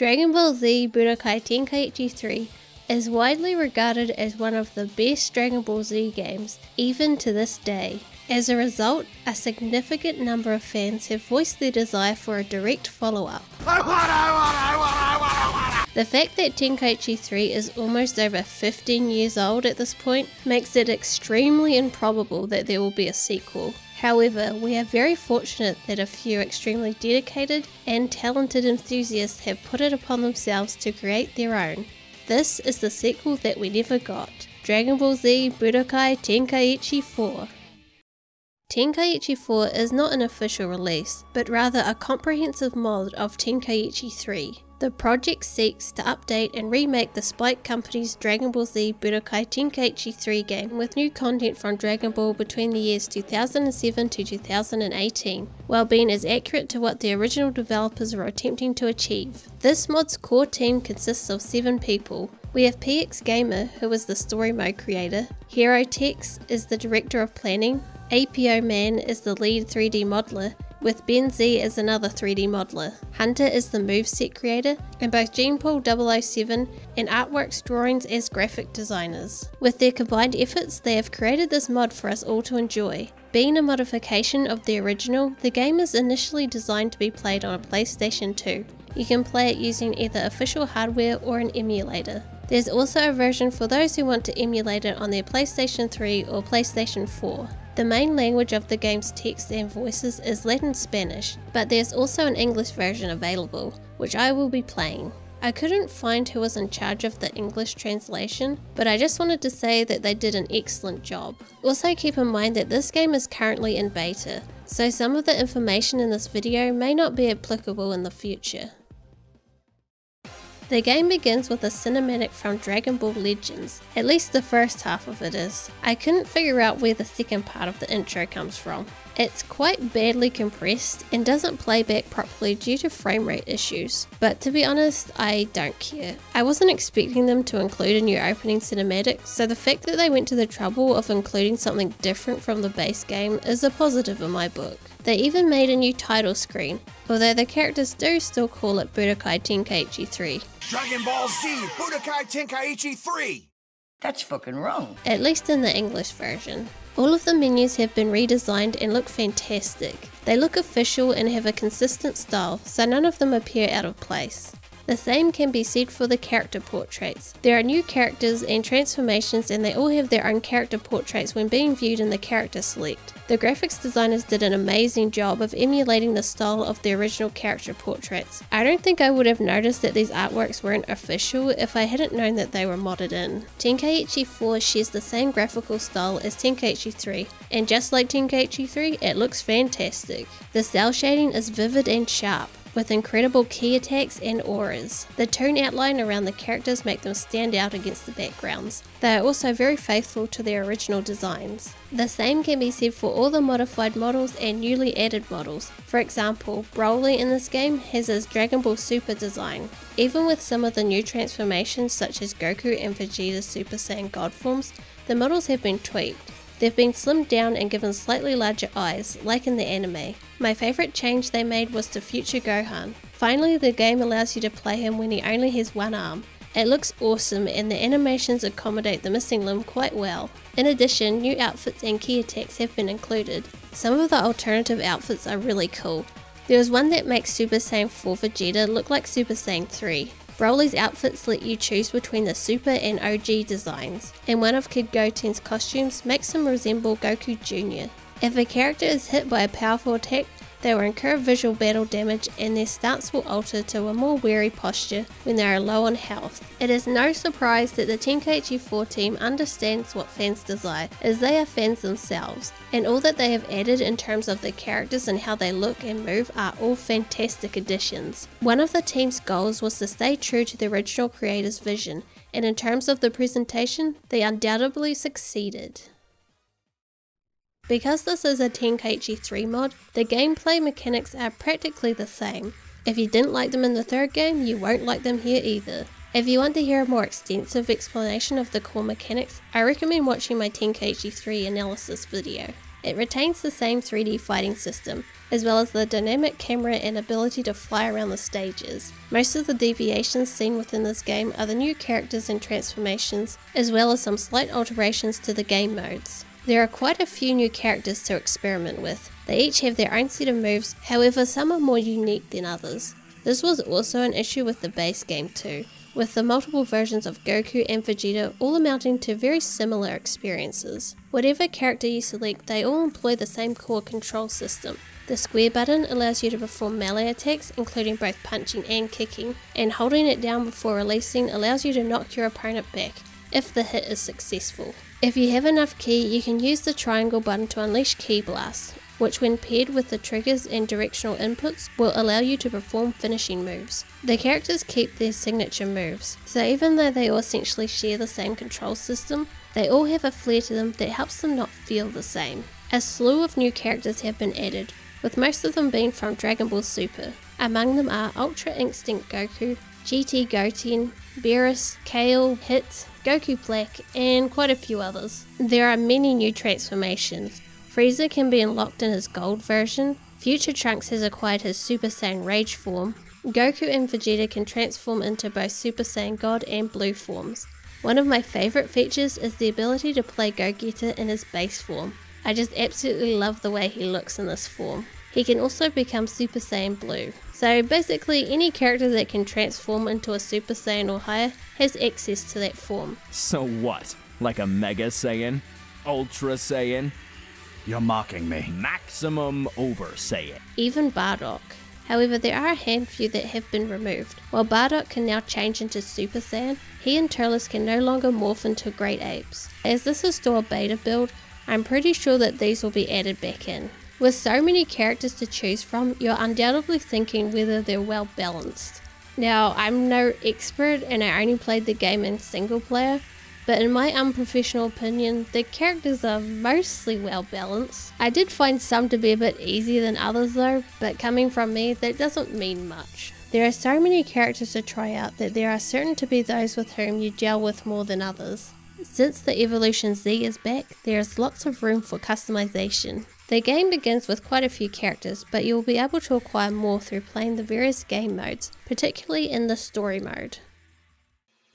Dragon Ball Z Budokai Tenkaichi 3 is widely regarded as one of the best Dragon Ball Z games, even to this day. As a result, a significant number of fans have voiced their desire for a direct follow-up. The fact that Tenkaichi 3 is almost over 15 years old at this point makes it extremely improbable that there will be a sequel. However, we are very fortunate that a few extremely dedicated and talented enthusiasts have put it upon themselves to create their own. This is the sequel that we never got, Dragon Ball Z Budokai Tenkaichi 4. Tenkaichi 4 is not an official release, but rather a comprehensive mod of Tenkaichi 3. The project seeks to update and remake the Spike Company's Dragon Ball Z Budokai Tenkaichi 3 game with new content from Dragon Ball between the years 2007 to 2018, while being as accurate to what the original developers were attempting to achieve. This mod's core team consists of 7 people. We have PxGamer, who is the story mode creator, Hiro Tex is the director of planning, ApioMan is the lead 3D modeler, with BenZ as another 3D modeler. Hunter is the moveset creator, and both JeanPaul007 and Artworks Drawings as graphic designers. With their combined efforts, they have created this mod for us all to enjoy. Being a modification of the original, the game is initially designed to be played on a PlayStation 2. You can play it using either official hardware or an emulator. There's also a version for those who want to emulate it on their PlayStation 3 or PlayStation 4. The main language of the game's text and voices is Latin Spanish, but there's also an English version available, which I will be playing. I couldn't find who was in charge of the English translation, but I just wanted to say that they did an excellent job. Also keep in mind that this game is currently in beta, so some of the information in this video may not be applicable in the future. The game begins with a cinematic from Dragon Ball Legends, at least the first half of it is. I couldn't figure out where the second part of the intro comes from. It's quite badly compressed and doesn't play back properly due to frame rate issues, but to be honest, I don't care. I wasn't expecting them to include a new opening cinematic, so the fact that they went to the trouble of including something different from the base game is a positive in my book. They even made a new title screen, although the characters do still call it Budokai Tenkaichi 3. Dragon Ball Z Budokai Tenkaichi 3! That's fucking wrong. At least in the English version. All of the menus have been redesigned and look fantastic. They look official and have a consistent style, so none of them appear out of place. The same can be said for the character portraits. There are new characters and transformations, and they all have their own character portraits when being viewed in the character select. The graphics designers did an amazing job of emulating the style of the original character portraits. I don't think I would have noticed that these artworks weren't official if I hadn't known that they were modded in. Tenkaichi 4 shares the same graphical style as Tenkaichi 3, and just like Tenkaichi 3, it looks fantastic. The cell shading is vivid and sharp, with incredible key attacks and auras. The tone outline around the characters make them stand out against the backgrounds. They are also very faithful to their original designs. The same can be said for all the modified models and newly added models. For example, Broly in this game has his Dragon Ball Super design. Even with some of the new transformations such as Goku and Vegeta's Super Saiyan God forms, the models have been tweaked. They've been slimmed down and given slightly larger eyes, like in the anime. My favourite change they made was to Future Gohan. Finally, the game allows you to play him when he only has one arm. It looks awesome and the animations accommodate the missing limb quite well. In addition, new outfits and key attacks have been included. Some of the alternative outfits are really cool. There was one that makes Super Saiyan 4 Vegeta look like Super Saiyan 3. Broly's outfits let you choose between the Super and OG designs, and one of Kid Goten's costumes makes him resemble Goku Jr. If a character is hit by a powerful attack, they will incur visual battle damage and their stance will alter to a more wary posture when they are low on health. It is no surprise that the Tenkaichi 4 team understands what fans desire, as they are fans themselves, and all that they have added in terms of the characters and how they look and move are all fantastic additions. One of the team's goals was to stay true to the original creator's vision, and in terms of the presentation, they undoubtedly succeeded. Because this is a Tenkaichi 3 mod, the gameplay mechanics are practically the same. If you didn't like them in the third game, you won't like them here either. If you want to hear a more extensive explanation of the core mechanics, I recommend watching my Tenkaichi 3 analysis video. It retains the same 3D fighting system, as well as the dynamic camera and ability to fly around the stages. Most of the deviations seen within this game are the new characters and transformations, as well as some slight alterations to the game modes. There are quite a few new characters to experiment with. They each have their own set of moves, however some are more unique than others. This was also an issue with the base game too, with the multiple versions of Goku and Vegeta all amounting to very similar experiences. Whatever character you select, they all employ the same core control system. The square button allows you to perform melee attacks, including both punching and kicking, and holding it down before releasing allows you to knock your opponent back, if the hit is successful. If you have enough ki, you can use the triangle button to unleash Ki Blast, which when paired with the triggers and directional inputs will allow you to perform finishing moves. The characters keep their signature moves, so even though they all essentially share the same control system, they all have a flair to them that helps them not feel the same. A slew of new characters have been added, with most of them being from Dragon Ball Super. Among them are Ultra Instinct Goku, GT Goten, Beerus, Kale, Hit, Goku Black, and quite a few others. There are many new transformations. Frieza can be unlocked in his gold version, Future Trunks has acquired his Super Saiyan Rage form, Goku and Vegeta can transform into both Super Saiyan God and Blue forms. One of my favourite features is the ability to play Gogeta in his base form. I just absolutely love the way he looks in this form. He can also become Super Saiyan Blue. So basically any character that can transform into a Super Saiyan or higher has access to that form. So what? Like a Mega Saiyan? Ultra Saiyan? You're mocking me. Maximum Over Saiyan. Even Bardock. However, there are a handful that have been removed. While Bardock can now change into Super Saiyan, he and Turles can no longer morph into Great Apes. As this is still a beta build, I'm pretty sure that these will be added back in. With so many characters to choose from, you're undoubtedly thinking whether they're well balanced. Now, I'm no expert and I only played the game in single player, but in my unprofessional opinion, the characters are mostly well balanced. I did find some to be a bit easier than others though, but coming from me, that doesn't mean much. There are so many characters to try out that there are certain to be those with whom you gel with more than others. Since the Evolution Z is back, there is lots of room for customization. The game begins with quite a few characters, but you will be able to acquire more through playing the various game modes, particularly in the story mode.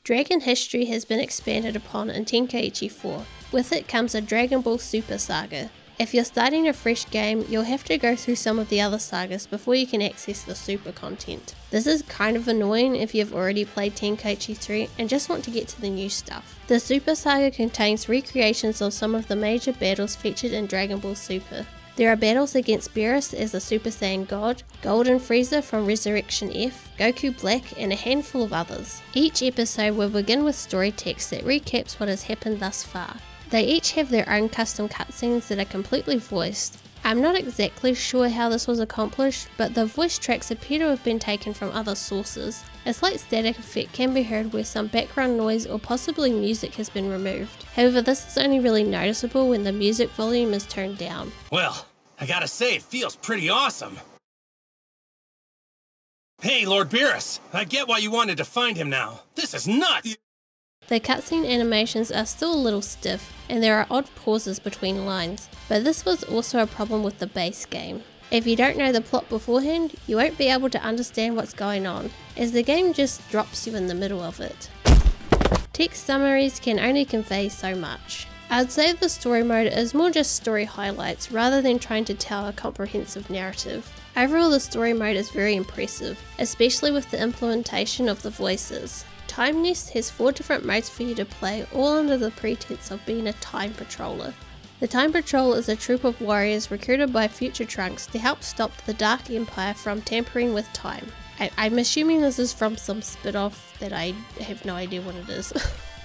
Dragon history has been expanded upon in Tenkaichi 4. With it comes a Dragon Ball Super saga. If you're starting a fresh game, you'll have to go through some of the other sagas before you can access the Super content. This is kind of annoying if you've already played Tenkaichi 3 and just want to get to the new stuff. The Super saga contains recreations of some of the major battles featured in Dragon Ball Super. There are battles against Beerus as a Super Saiyan God, Golden Frieza from Resurrection F, Goku Black, and a handful of others. Each episode will begin with story text that recaps what has happened thus far. They each have their own custom cutscenes that are completely voiced. I'm not exactly sure how this was accomplished, but the voice tracks appear to have been taken from other sources. A slight static effect can be heard where some background noise or possibly music has been removed. However, this is only really noticeable when the music volume is turned down. Well, I gotta say, it feels pretty awesome. Hey, Lord Beerus, I get why you wanted to find him now. This is nuts! The cutscene animations are still a little stiff, and there are odd pauses between lines, but this was also a problem with the base game. If you don't know the plot beforehand, you won't be able to understand what's going on, as the game just drops you in the middle of it. Text summaries can only convey so much. I'd say the story mode is more just story highlights rather than trying to tell a comprehensive narrative. Overall, the story mode is very impressive, especially with the implementation of the voices. Time Nest has 4 different modes for you to play, all under the pretense of being a time patroller. The Time Patrol is a troop of warriors recruited by Future Trunks to help stop the Dark Empire from tampering with time. I'm assuming this is from some spin-off that I have no idea what it is.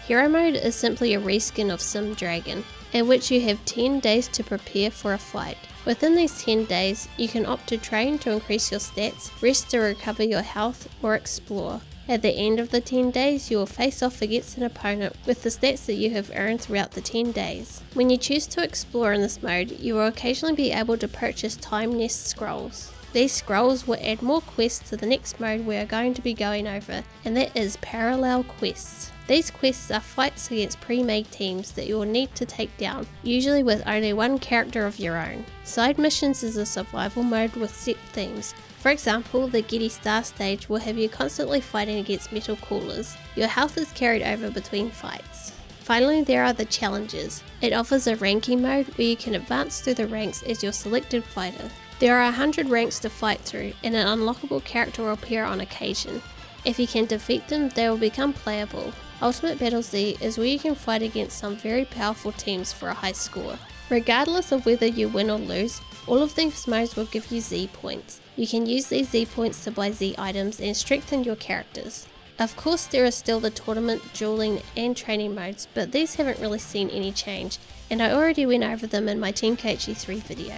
Hero Mode is simply a reskin of Sim Dragon, in which you have 10 days to prepare for a fight. Within these 10 days, you can opt to train to increase your stats, rest to recover your health, or explore. At the end of the 10 days, you will face off against an opponent with the stats that you have earned throughout the 10 days. When you choose to explore in this mode, you will occasionally be able to purchase Time Nest scrolls. These scrolls will add more quests to the next mode we are going to be going over, and that is parallel quests. These quests are fights against pre-made teams that you will need to take down, usually with only one character of your own. Side missions is a survival mode with set themes. For example, the Getty Star stage will have you constantly fighting against metal coolers. Your health is carried over between fights. Finally, there are the challenges. It offers a ranking mode where you can advance through the ranks as your selected fighter. There are 100 ranks to fight through, and an unlockable character will appear on occasion. If you can defeat them, they will become playable. Ultimate Battle Z is where you can fight against some very powerful teams for a high score. Regardless of whether you win or lose, all of these modes will give you Z points. You can use these Z points to buy Z items and strengthen your characters. Of course, there are still the tournament, dueling and training modes, but these haven't really seen any change, and I already went over them in my Tenkaichi 3 video.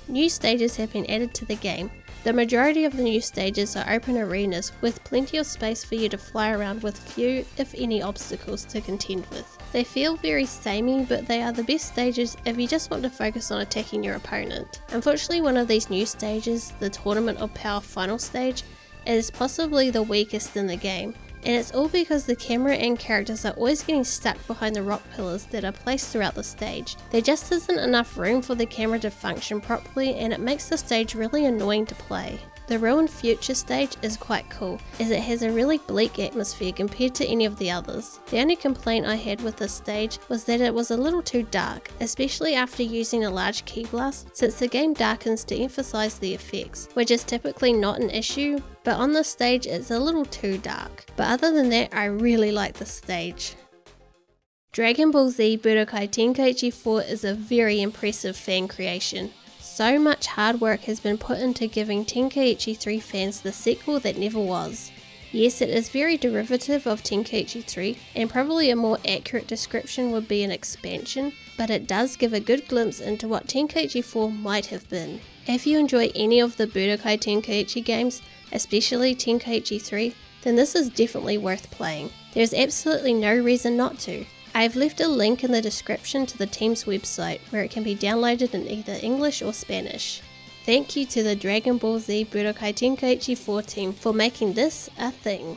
New stages have been added to the game. The majority of the new stages are open arenas with plenty of space for you to fly around with few, if any, obstacles to contend with. They feel very samey, but they are the best stages if you just want to focus on attacking your opponent. Unfortunately, one of these new stages, the Tournament of Power final stage, is possibly the weakest in the game, and it's all because the camera and characters are always getting stuck behind the rock pillars that are placed throughout the stage. There just isn't enough room for the camera to function properly, and it makes the stage really annoying to play. The Ruined Future stage is quite cool, as it has a really bleak atmosphere compared to any of the others. The only complaint I had with this stage was that it was a little too dark, especially after using a large key blast, since the game darkens to emphasize the effects, which is typically not an issue, but on this stage it's a little too dark. But other than that, I really like this stage. Dragon Ball Z Budokai Tenkaichi 4 is a very impressive fan creation. So much hard work has been put into giving Tenkaichi 3 fans the sequel that never was. Yes, it is very derivative of Tenkaichi 3, and probably a more accurate description would be an expansion, but it does give a good glimpse into what Tenkaichi 4 might have been. If you enjoy any of the Budokai Tenkaichi games, especially Tenkaichi 3, then this is definitely worth playing. There is absolutely no reason not to. I have left a link in the description to the team's website where it can be downloaded in either English or Spanish. Thank you to the Dragon Ball Z Budokai Tenkaichi 4 team for making this a thing.